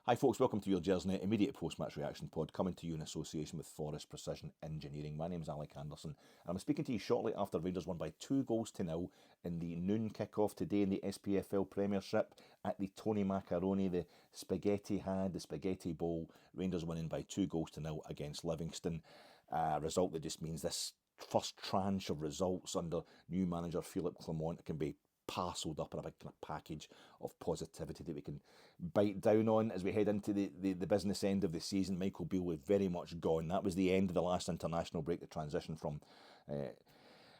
Hi folks, welcome to your Gersnet immediate post-match reaction pod, coming to you in association with Forest Precision Engineering. My name's Alec Anderson, and I'm speaking to you shortly after Rangers won by 2-0 in the noon kick-off today in the SPFL Premiership at the Tony Macaroni, the Spaghetti Bowl. Rangers winning by 2-0 against Livingston. A result that just means this first tranche of results under new manager Philippe Clement can be parcelled up in a big kind of package of positivity that we can bite down on as we head into the business end of the season. Michael Beale was very much gone. That was the end of the last international break, the transition from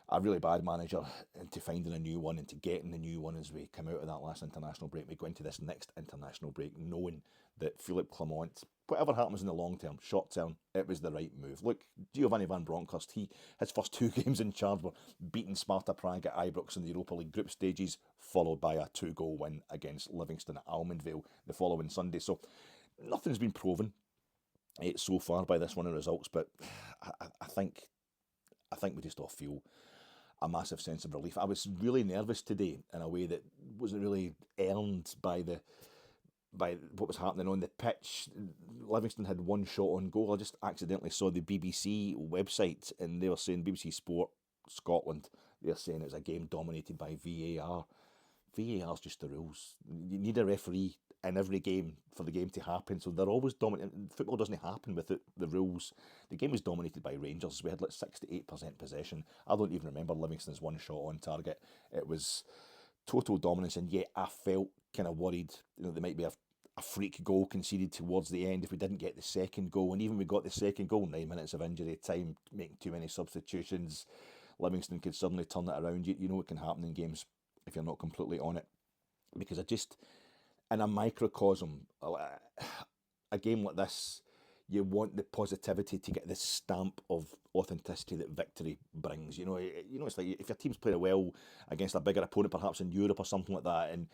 a really bad manager into finding a new one, into getting the new one as we come out of that last international break. We go into this next international break knowing that Philippe Clement, whatever happens in the long term, short term, it was the right move. Look, Giovanni Van Bronckhorst, his first two games in charge were beating Sparta Prague at Ibrox in the Europa League group stages, followed by a 2-goal win against Livingston at Almondvale the following Sunday. So nothing's been proven so far by this run of results, but I think we just all feel a massive sense of relief. I was really nervous today in a way that wasn't really earned by what was happening on the pitch. Livingston had one shot on goal. I just accidentally saw the BBC website and they were saying, BBC Sport Scotland, they're saying it's a game dominated by VAR. VAR's just the rules. You need a referee in every game for the game to happen, so they're always dominant. Football doesn't happen without the rules. The game was dominated by Rangers. We had like 68% possession. I don't even remember Livingston's one shot on target. It was total dominance, and yet I felt kind of worried, there might be a freak goal conceded towards the end if we didn't get the second goal. And even we got the second goal, 9 minutes of injury time, making too many substitutions, Livingston could suddenly turn it around. You know it can happen in games if you're not completely on it. Because in a microcosm, a game like this, you want the positivity to get this stamp of authenticity that victory brings. It's like if your team's playing well against a bigger opponent, perhaps in Europe or something like that, and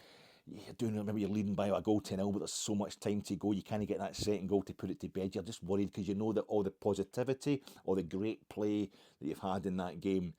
maybe you're leading by a goal 10-0, but there's so much time to go, you can't get that second goal to put it to bed. You're just worried because you know that all the positivity, all the great play that you've had in that game,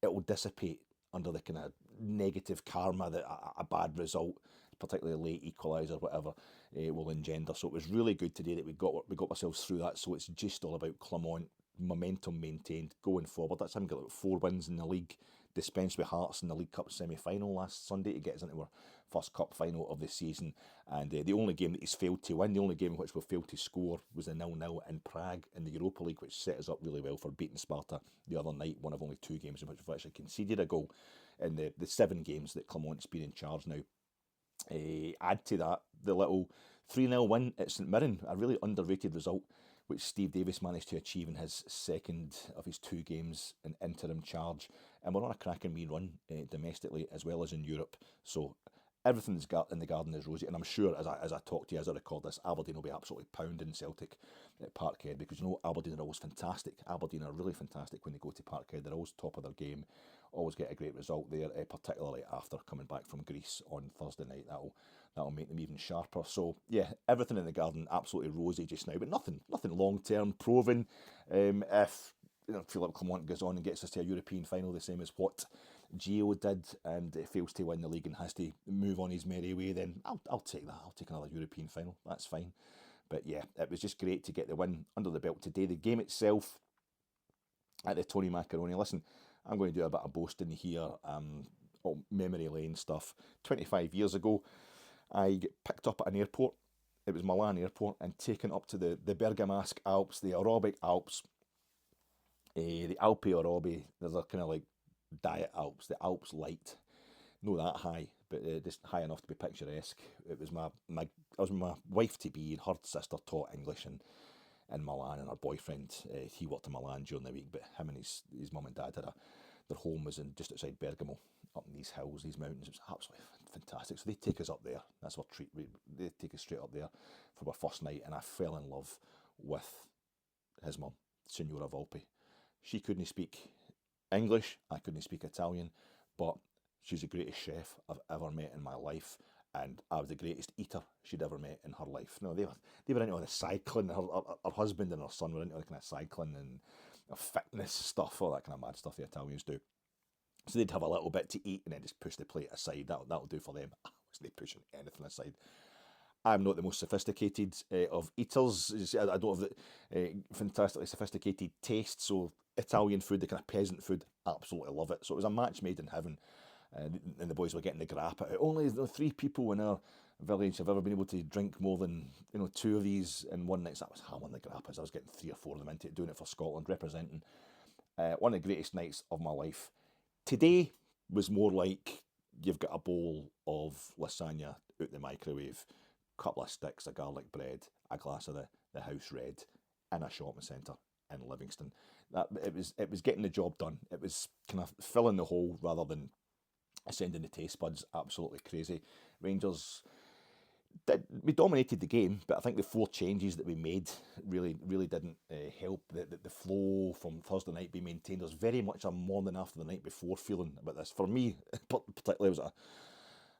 it will dissipate under the kind of negative karma that a bad result, particularly a late equaliser or whatever, will engender. So it was really good today that we got ourselves through that. So it's just all about Clement, momentum maintained going forward. That's him got 4 wins in the league, dispensed with Hearts in the League Cup semi-final last Sunday to get us into our first cup final of the season. And the only game that he's failed to win, the only game in which we failed to score, was a 0-0 in Prague in the Europa League, which set us up really well for beating Sparta the other night, one of only 2 games in which we've actually conceded a goal in the 7 games that Clement's been in charge now. Add to that the little 3-0 win at St Mirren, a really underrated result which Steve Davis managed to achieve in his second of his 2 games in interim charge. And we're on a cracking wee run domestically as well as in Europe. So everything's got in the garden is rosy, and I'm sure as I talk to you, as I record this, Aberdeen will be absolutely pounding Celtic at Parkhead, because Aberdeen are always fantastic. Aberdeen are really fantastic when they go to Parkhead. They're always top of their game, always get a great result there, particularly after coming back from Greece on Thursday night. That'll make them even sharper. So yeah, everything in the garden absolutely rosy just now, but nothing long term proven. If Philippe Clement goes on and gets us to a European final, the same as what Gio did, and fails to win the league and has to move on his merry way, then I'll take that. I'll take another European final. That's fine. But yeah, it was just great to get the win under the belt today. The game itself at the Tony Macaroni. Listen, I'm going to do a bit of boasting here, memory lane stuff. 25 years ago, I get picked up at an airport. It was Milan airport, and taken up to the Bergamasque Alps, the Aerobic Alps. The Alpi Orobi, there's a kind of like Diet Alps, the Alps Light, not that high, but just high enough to be picturesque. It was my wife to be, and her sister taught English in Milan, and her boyfriend, he worked in Milan during the week, but him and his mum and dad their home was just outside Bergamo, up in these hills, these mountains. It was absolutely fantastic. So they take us up there. That's our treat. They take us straight up there for our first night, and I fell in love with his mum, Signora Volpe. She couldn't speak English, I couldn't speak Italian, but she's the greatest chef I've ever met in my life, and I was the greatest eater she'd ever met in her life. No, they were into all the cycling. Her husband and her son were into all the kind of cycling and fitness stuff, all that kind of mad stuff the Italians do. So they'd have a little bit to eat and then just push the plate aside. That'll do for them. I wasn't pushing anything aside. I'm not the most sophisticated of eaters. I don't have the fantastically sophisticated taste, so Italian food, the kind of peasant food, absolutely love it. So it was a match made in heaven, and the boys were getting the grap at it. Only 3 people in our village have ever been able to drink more than 2 of these in one night. So that was hammering the grap as I was getting 3 or 4 of them into it, doing it for Scotland, representing one of the greatest nights of my life. Today was more like you've got a bowl of lasagna out the microwave, couple of sticks of garlic bread, a glass of the house red, in a shopping centre in Livingston. That it was getting the job done. It was kind of filling the hole rather than sending the taste buds absolutely crazy. Rangers we dominated the game, but I think the 4 changes that we made really didn't help the flow from Thursday night be maintained. There's very much a morning after the night before feeling about this. For me, particularly, it was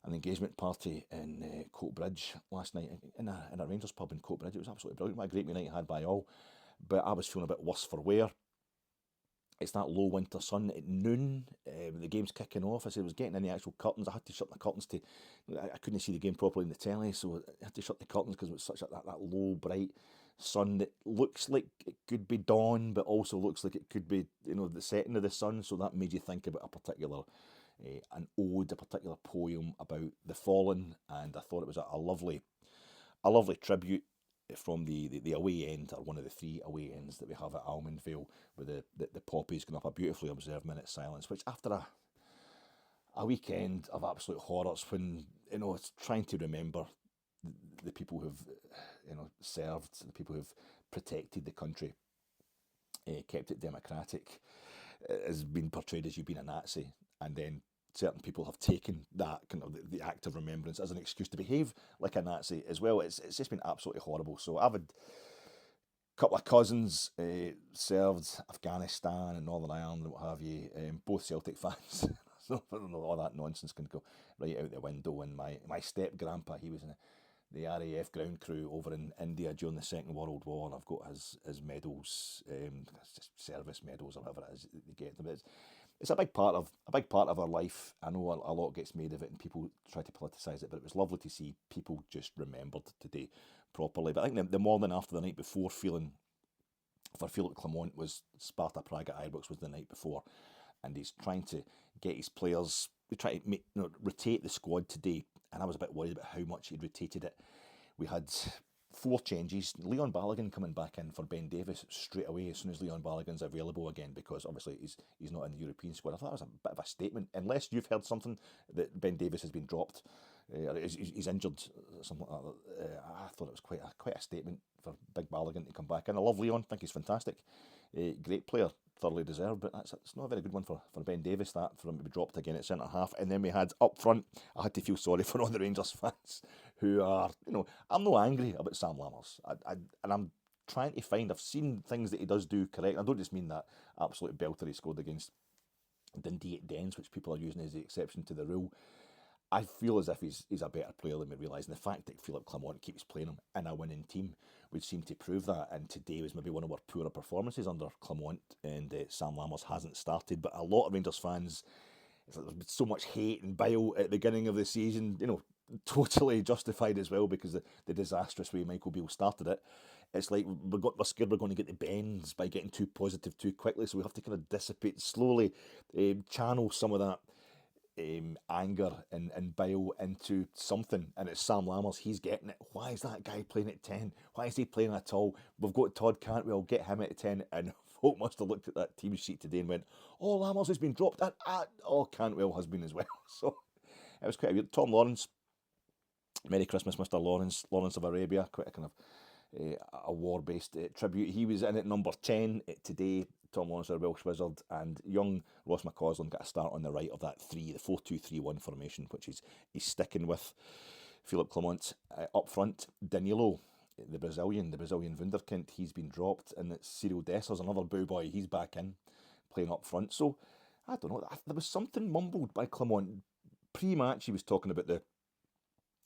an engagement party in Coatbridge last night in a Rangers pub in Coatbridge. It was absolutely brilliant. What a great night had by all. But I was feeling a bit worse for wear. It's that low winter sun at noon. The game's kicking off. As I was getting in the actual curtains, I had to shut the curtains I couldn't see the game properly in the telly, so I had to shut the curtains because it was such that low, bright sun that looks like it could be dawn, but also looks like it could be the setting of the sun. So that made you think about a particular an ode, a particular poem about the fallen, and I thought it was a lovely tribute from the away end, or one of the 3 away ends that we have at Almondvale, with the poppies going up, a beautifully observed minute's silence, which after a weekend of absolute horrors, when it's trying to remember the people who've served, the people who've protected the country, kept it democratic, has been portrayed as you've been a Nazi, and then certain people have taken that kind of the act of remembrance as an excuse to behave like a Nazi as well. It's just been absolutely horrible. So I've had a couple of cousins served Afghanistan and Northern Ireland and what have you, both Celtic fans. So all that nonsense can go right out the window. And my step-grandpa, he was in the RAF ground crew over in India during the Second World War, and I've got his medals, just service medals or whatever it is they get them. It's a big part of our life. I know a lot gets made of it and people try to politicise it, but it was lovely to see people just remembered today properly. But I think the morning after the night before feeling for Philip Clement was Sparta Prague at Ibrox was the night before, and he's trying to get his players. We try to rotate the squad today, and I was a bit worried about how much he'd rotated it. We had 4 changes. Leon Balogun coming back in for Ben Davies straight away as soon as Leon Balogun's available again, because obviously he's not in the European squad. I thought that was a bit of a statement, unless you've heard something that Ben Davies has been dropped, he's injured, something like that. I thought it was quite a statement for Big Balogun to come back in. I love Leon, think he's fantastic, great player, thoroughly deserved, but it's not a very good one for Ben Davies, that, for him to be dropped again at centre half. And then we had up front, I had to feel sorry for all the Rangers fans who are, I'm not angry about Sam Lammers, and I'm trying to find, I've seen things that he does do correct. I don't just mean that absolute belter he scored against Dundee at Dens, which people are using as the exception to the rule. I feel as if he's a better player than we realise, and the fact that Philip Clement keeps playing him in a winning team would seem to prove that. And today was maybe one of our poorer performances under Clement, and Sam Lammers hasn't started. But a lot of Rangers fans, it's like there's been so much hate and bile at the beginning of the season, totally justified as well, because the disastrous way Michael Beale started it. It's like we're scared we're going to get the bends by getting too positive too quickly, so we have to kind of dissipate slowly, channel some of that anger and bile into something, and it's Sam Lammers. He's getting it. Why is that guy playing at 10? Why is he playing at all? We've got Todd Cantwell, get him at 10. And folk must have looked at that team sheet today and went, oh, Lammers has been dropped, and Cantwell has been as well. So it was quite a weird. Tom Lawrence, Merry Christmas Mr. Lawrence of Arabia, quite a kind of a war-based tribute. He was in at number 10 today. Tom Lawrence, our Welsh wizard, and young Ross McCausland got a start on the right of that 4-2-3-1 formation, which he's sticking with. Philip Clement up front. Danilo, the Brazilian wunderkind, he's been dropped, and it's Cyril Dessers, another boo boy. He's back in, playing up front. So I don't know. There was something mumbled by Clement pre-match. He was talking about the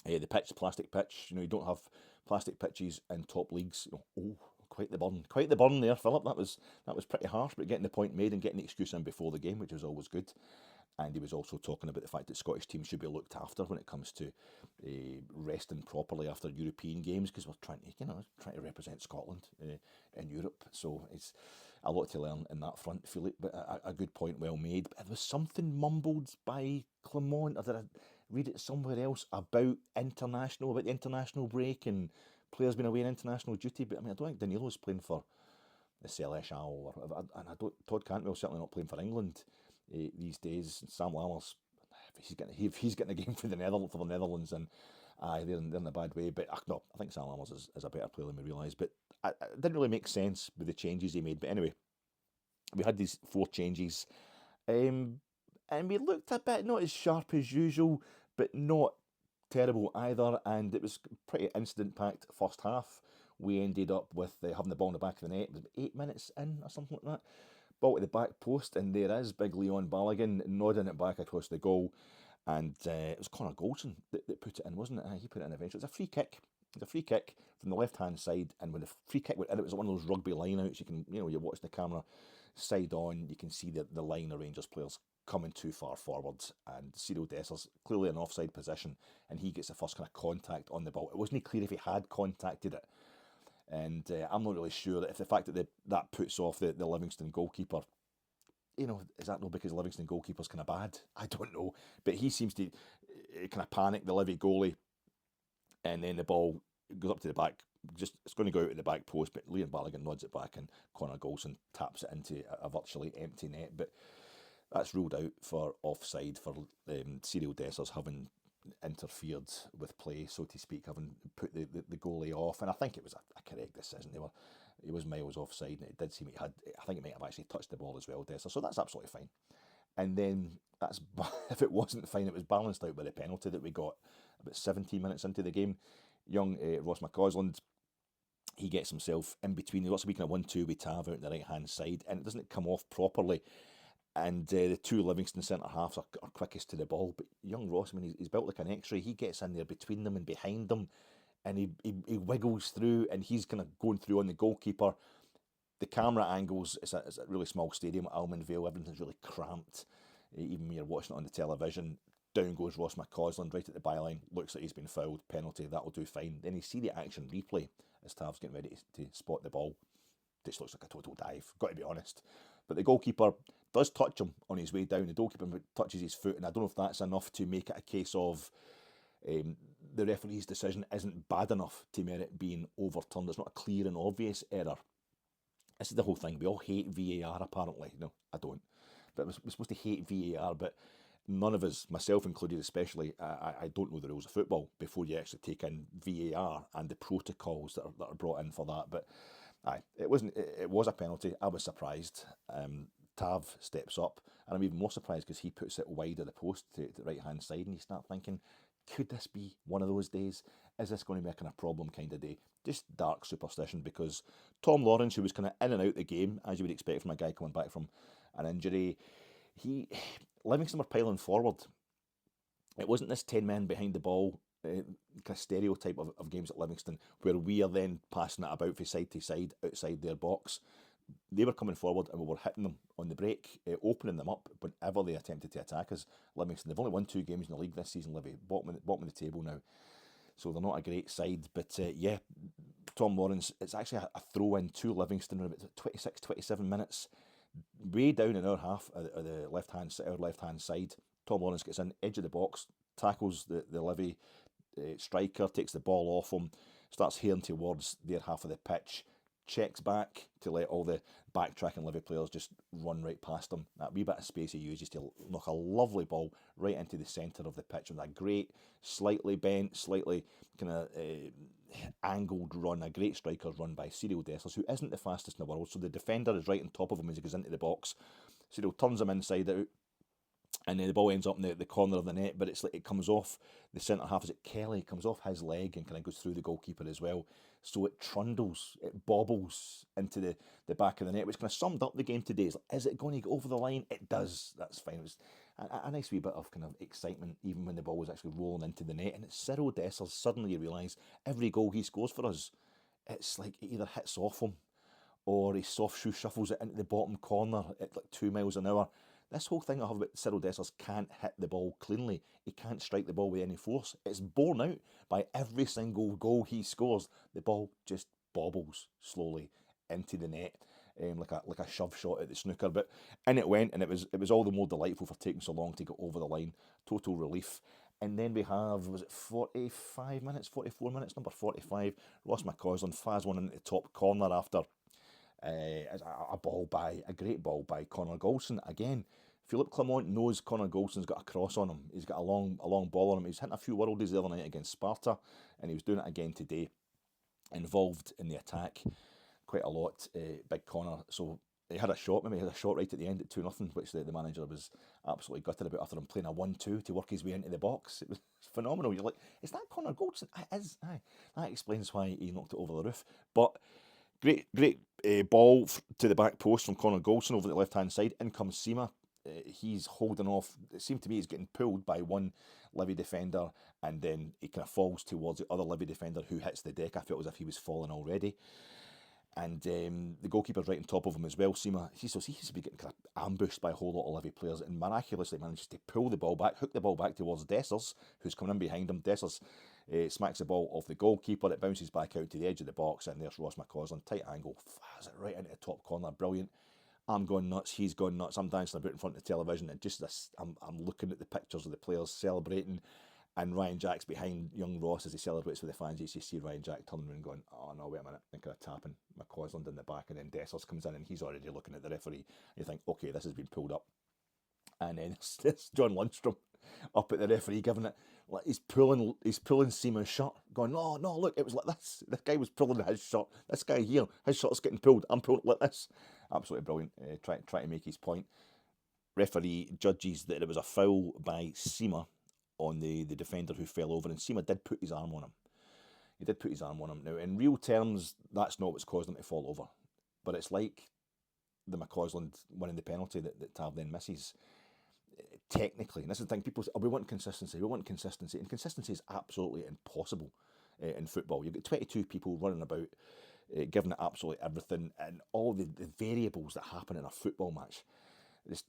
pitch, plastic pitch. You don't have plastic pitches in top leagues. Quite the burn there, Philip. That was pretty harsh, but getting the point made and getting the excuse in before the game, which was always good. And he was also talking about the fact that Scottish teams should be looked after when it comes to resting properly after European games, because we're trying to represent Scotland in Europe. So it's a lot to learn in that front, Philip. But a good point, well made. But there was something mumbled by Clement, or did I read it somewhere else, about the international break and players being away on international duty. But I mean, I don't think Danilo's playing for the Seleção, and I don't. Todd Cantwell's certainly not playing for England these days. Sam Lammers, if he's getting a game for the Netherlands, and they're in a bad way. But no, I think Sam Lammers is a better player than we realise. But it didn't really make sense with the changes he made. But anyway, we had these 4 changes, and we looked a bit not as sharp as usual, but not terrible either. And it was pretty incident-packed first half. We ended up with having the ball in the back of the net. It was 8 minutes in or something like that. Ball to the back post, and there is big Leon Balogun nodding it back across the goal. And it was Connor Goldson that put it in, wasn't it? He put it in eventually. It was a free kick. It was a free kick from the left-hand side, and when the free kick went in, it was one of those rugby line-outs. You can, you're watching the camera side on, you can see the line of Rangers players coming too far forwards, and Cyril Dessers clearly in offside position, and he gets the first kind of contact on the ball. It wasn't clear if he had contacted it, and I'm not really sure that if the fact that puts off the Livingston goalkeeper, is that not because the Livingston goalkeeper's kind of bad? I don't know, but he seems to kind of panic the Livy goalie, and then the ball goes up to the back. It's going to go out at the back post, but Leon Balogun nods it back, and Connor Goldson taps it into a virtually empty net. But that's ruled out for offside for Cyril Dessers having interfered with play, so to speak, having put the goalie off. And I think it was a correct decision. He was miles offside, and it did seem I think it might have actually touched the ball as well, Dessers. So that's absolutely fine. And then if it wasn't fine, it was balanced out by the penalty that we got about 17 minutes into the game. Young Ross McCausland, he gets himself in between. There's lots of kind of 1-2 with Tav out on the right-hand side, and it doesn't come off properly. And the 2 Livingston centre-halves are quickest to the ball. But young Ross, I mean, he's built like an X-ray. He gets in there between them and behind them, and he wiggles through, and he's kind of going through on the goalkeeper. The camera angles, it's a really small stadium at Almond Vale. Everything's really cramped. Even when you're watching it on the television, down goes Ross McCausland right at the byline. Looks like he's been fouled. Penalty, that'll do fine. Then you see the action replay as Tav's getting ready to spot the ball. This looks like a total dive, got to be honest. But the goalkeeper does touch him on his way down. The goalkeeper touches his foot, and I don't know if that's enough to make it a case of the referee's decision isn't bad enough to merit being overturned. It's not a clear and obvious error. This is the whole thing. We all hate VAR, apparently. No, I don't. But we're supposed to hate VAR, but none of us, myself included especially, I don't know the rules of football before you actually take in VAR and the protocols that are brought in for that. But it was a penalty. I was surprised. Tav steps up, and I'm even more surprised because he puts it wide of the post to the right-hand side, and you start thinking, could this be one of those days? Is this going to be a kind of problem kind of day? Just dark superstition, because Tom Lawrence, who was kind of in and out the game, as you would expect from a guy coming back from an injury, Livingston were piling forward. It wasn't this 10 men behind the ball kind of stereotype of games at Livingston, where we are then passing it about from side to side outside their box. They were coming forward, and we were hitting them on the break, opening them up whenever they attempted to attack us. Livingston, they've only won 2 games in the league this season, Livy, bottom of the table now. So they're not a great side. But Tom Lawrence, it's actually a throw-in to Livingston around about 26, 27 minutes. Way down in our half of the left-hand side. Tom Lawrence gets in, edge of the box, tackles the Livy striker, takes the ball off him, starts heading towards their half of the pitch, checks back to let all the backtracking Livy players just run right past him. That wee bit of space he uses to knock a lovely ball right into the centre of the pitch with a great, slightly bent, slightly kind of angled run, a great striker's run by Cyril Dessers, who isn't the fastest in the world. So the defender is right on top of him as he goes into the box. Cyril turns him inside out, and then the ball ends up in the corner of the net, but it's like it comes off the centre half. Is it Kelly? It comes off his leg and kind of goes through the goalkeeper as well. So it trundles, it bobbles into the back of the net, which kind of summed up the game today. It's like, is it going to go over the line? It does. That's fine. It was a nice wee bit of kind of excitement, even when the ball was actually rolling into the net. And it's Cyril Dessers. Suddenly you realise every goal he scores for us, it's like it either hits off him or he soft shoe shuffles it into the bottom corner at like 2 miles an hour. This whole thing I have about Cyril Dessers can't hit the ball cleanly. He can't strike the ball with any force. It's borne out by every single goal he scores. The ball just bobbles slowly into the net, like a shove shot at the snooker. But in it went, and it was all the more delightful for taking so long to get over the line. Total relief. And then we have, was it 45 minutes, 44 minutes, number 45, Ross McCausland fires one into the top corner after a great ball by Connor Golson. Again, Philippe Clement knows Connor Golson's got a cross on him. He's got a long ball on him. He's hitting a few worldies the other night against Sparta, and he was doing it again today. Involved in the attack quite a lot, Big Connor. So he had a shot right at the end at 2-0, which the manager was absolutely gutted about after him playing a 1-2 to work his way into the box. It was phenomenal. You're like, is that Connor Golson? It is. Aye. That explains why he knocked it over the roof. But great ball to the back post from Connor Golson over the left-hand side. In comes Sima. He's holding off. It seemed to me he's getting pulled by one Livy defender, and then he kind of falls towards the other Livy defender who hits the deck. I felt as if he was falling already. And the goalkeeper's right on top of him as well, Sima. He seems to be getting kind of ambushed by a whole lot of Livy players, and miraculously manages to pull the ball back, hook the ball back towards Dessers, who's coming in behind him. Dessers smacks the ball off the goalkeeper. It bounces back out to the edge of the box, and there's Ross McCausland, tight angle, fires it right into the top corner. Brilliant. I'm going nuts. He's gone nuts. I'm dancing about in front of the television, and just this, I'm looking at the pictures of the players celebrating. And Ryan Jack's behind young Ross as he celebrates with the fans. You see Ryan Jack turning around going, oh no, wait a minute, think of tapping McCausland in the back, and then Dessers comes in and he's already looking at the referee. You think, okay, this has been pulled up. And then it's John Lundstrom up at the referee giving it, like he's pulling Seaman's shirt, going, no, look, it was like this. This guy was pulling his shirt. This guy here, his shirt's getting pulled. I'm pulling like this. Absolutely brilliant. Trying to make his point. Referee judges that it was a foul by Seema on the defender who fell over, and Seema did put his arm on him. He did put his arm on him. Now, in real terms, that's not what's caused him to fall over. But it's like the McCausland winning the penalty that Tav then misses. Technically, and this is the thing, people say, oh, we want consistency, and consistency is absolutely impossible in football. You've got 22 people running about, giving it absolutely everything, and all the variables that happen in a football match. There's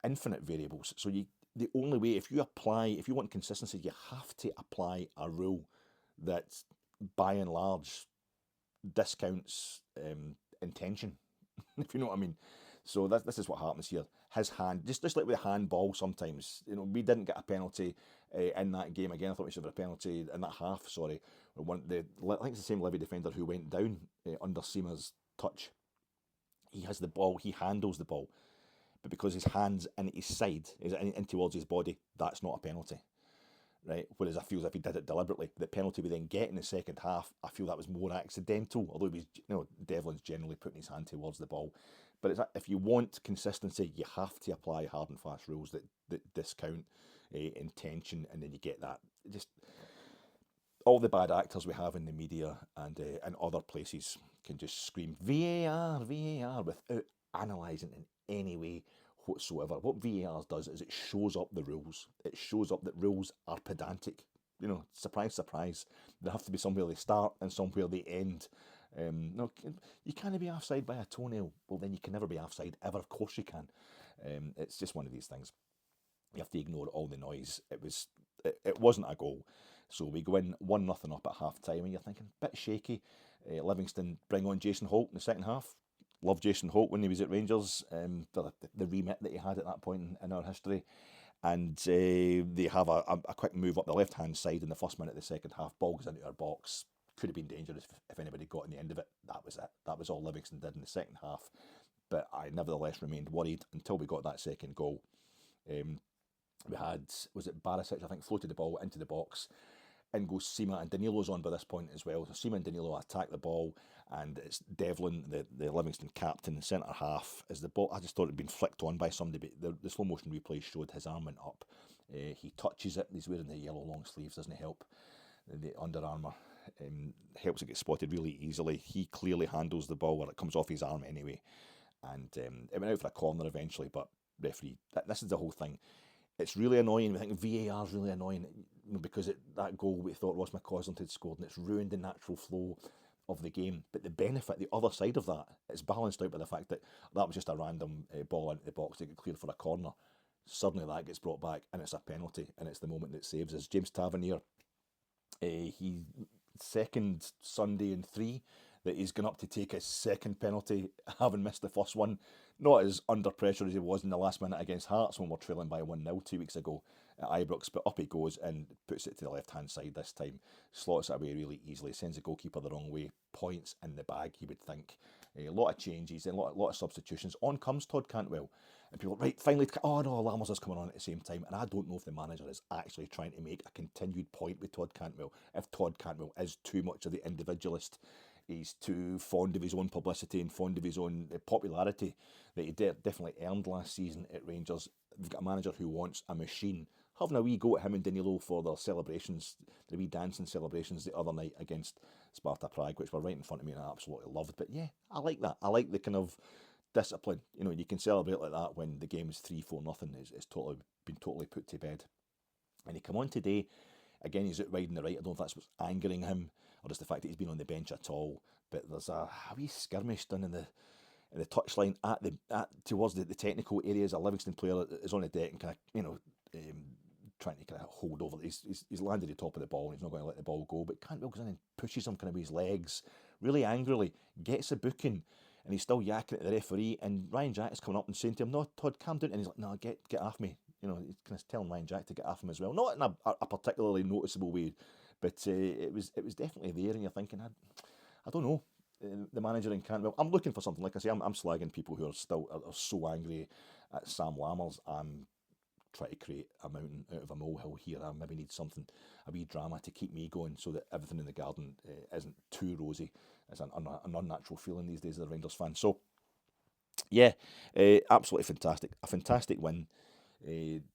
infinite variables. So the only way, if you want consistency, you have to apply a rule that, by and large, discounts intention, if you know what I mean. So this is what happens here. His hand, just like with a handball sometimes, we didn't get a penalty in that game again. I thought we should have a penalty in that half, sorry. I think it's the same Livy defender who went down under Seema's touch. He has the ball, he handles the ball, but because his hand's in his side, is in towards his body, that's not a penalty, right? Whereas I feel as if he did it deliberately. The penalty we then get in the second half, I feel that was more accidental, although Devlin's generally putting his hand towards the ball. But if you want consistency, you have to apply hard and fast rules that discount intention, and then you get that. Just all the bad actors we have in the media and other places can just scream VAR without analysing in any way whatsoever. What VAR does is it shows up the rules. It shows up that rules are pedantic. Surprise, surprise. There have to be somewhere they start and somewhere they end. No, you can't be offside by a toenail. Well, then you can never be offside ever. Of course you can. It's just one of these things. You have to ignore all the noise. It wasn't a goal. So we go in 1-0 up at half time, and you're thinking, bit shaky. Livingston bring on Jason Holt in the second half. Loved Jason Holt when he was at Rangers, for the remit that he had at that point in our history. And they have a quick move up the left-hand side in the first minute of the second half. Ball goes into our box. Could have been dangerous if anybody got in the end of it. That was it. That was all Livingston did in the second half. But I nevertheless remained worried until we got that second goal. We had, was it Barisic, I think, floated the ball into the box. In goes Seema, and Danilo's on by this point as well. So Seema and Danilo attack the ball, and it's Devlin, the Livingston captain, centre half, as the ball, I just thought it had been flicked on by somebody, but the slow motion replay showed his arm went up. He touches it, he's wearing the yellow long sleeves, doesn't help. The Under Armour helps it get spotted really easily. He clearly handles the ball where it comes off his arm anyway. And it went out for a corner eventually, but referee, this is the whole thing. It's really annoying. I think VAR is really annoying because that goal we thought Ross McCausland had scored, and it's ruined the natural flow. of the game. But the benefit, the other side of that, is balanced out by the fact that that was just a random ball into the box to get cleared for a corner. Suddenly that gets brought back and it's a penalty, and it's the moment that saves us. James Tavernier, he second Sunday in 3 that he's gone up to take his second penalty, having missed the first one. Not as under pressure as he was in the last minute against Hearts when we're trailing by 1-0 2 weeks ago at Ibrox, but up he goes and puts it to the left-hand side this time. Slots it away really easily, sends the goalkeeper the wrong way, points in the bag, you would think. A lot of changes, a lot of substitutions. On comes Todd Cantwell. And people, right, finally, oh no, Lammers is coming on at the same time. And I don't know if the manager is actually trying to make a continued point with Todd Cantwell. If Todd Cantwell is too much of the individualist, he's too fond of his own publicity and fond of his own popularity that he definitely earned last season at Rangers. We've got a manager who wants a machine. Having a wee go at him and Danilo for their celebrations, the wee dancing celebrations the other night against Sparta Prague, which were right in front of me and I absolutely loved. But yeah, I like that. I like the kind of discipline. You know, you can celebrate like that when the game is 3-4 nothing. It's been totally put to bed. And he come on today. Again, he's out riding the right. I don't know if that's what's angering him or just the fact that he's been on the bench at all. But there's a wee skirmish done in the touchline towards the technical areas. A Livingston player is on the deck and kind of trying to kind of hold over. He's landed at the top of the ball and he's not going to let the ball go. But Cantwell goes in and pushes him kind of with his legs, really angrily, gets a booking, and he's still yakking at the referee. And Ryan Jack is coming up and saying to him, "No, Todd, calm down." And he's like, "No, get off me." You know, he's kind of telling Ryan Jack to get off him as well. Not in a particularly noticeable way, but it was definitely there. And you're thinking, I don't know. The manager in Cantwell. I'm looking for something. Like I say, I'm slagging people who are so angry at Sam Lammers. I'm trying to create a mountain out of a molehill here. I maybe need something, a wee drama to keep me going so that everything in the garden isn't too rosy. It's an unnatural feeling these days as a Rangers fan. So, yeah, absolutely fantastic. A fantastic win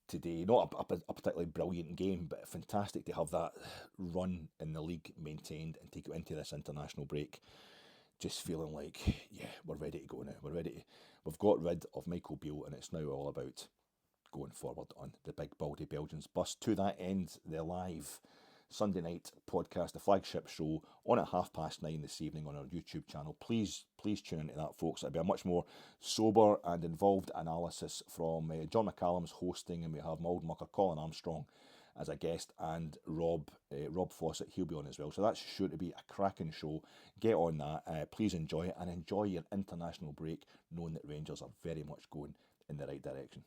today. Not a particularly brilliant game, but fantastic to have that run in the league maintained and to go into this international break. Just feeling like, yeah, we're ready to go now. We've got rid of Michael Beale, and it's now all about going forward on the big baldy Belgians bus. To that end, the live Sunday night podcast, the flagship show, on at 9:30 this evening on our YouTube channel. Please tune into that, folks. It'll be a much more sober and involved analysis from John McCallum's hosting, and we have my old mucker Colin Armstrong as a guest, and Rob Fawcett, he'll be on as well. So that's sure to be a cracking show. Get on that. Please enjoy it, and enjoy your international break, knowing that Rangers are very much going in the right direction.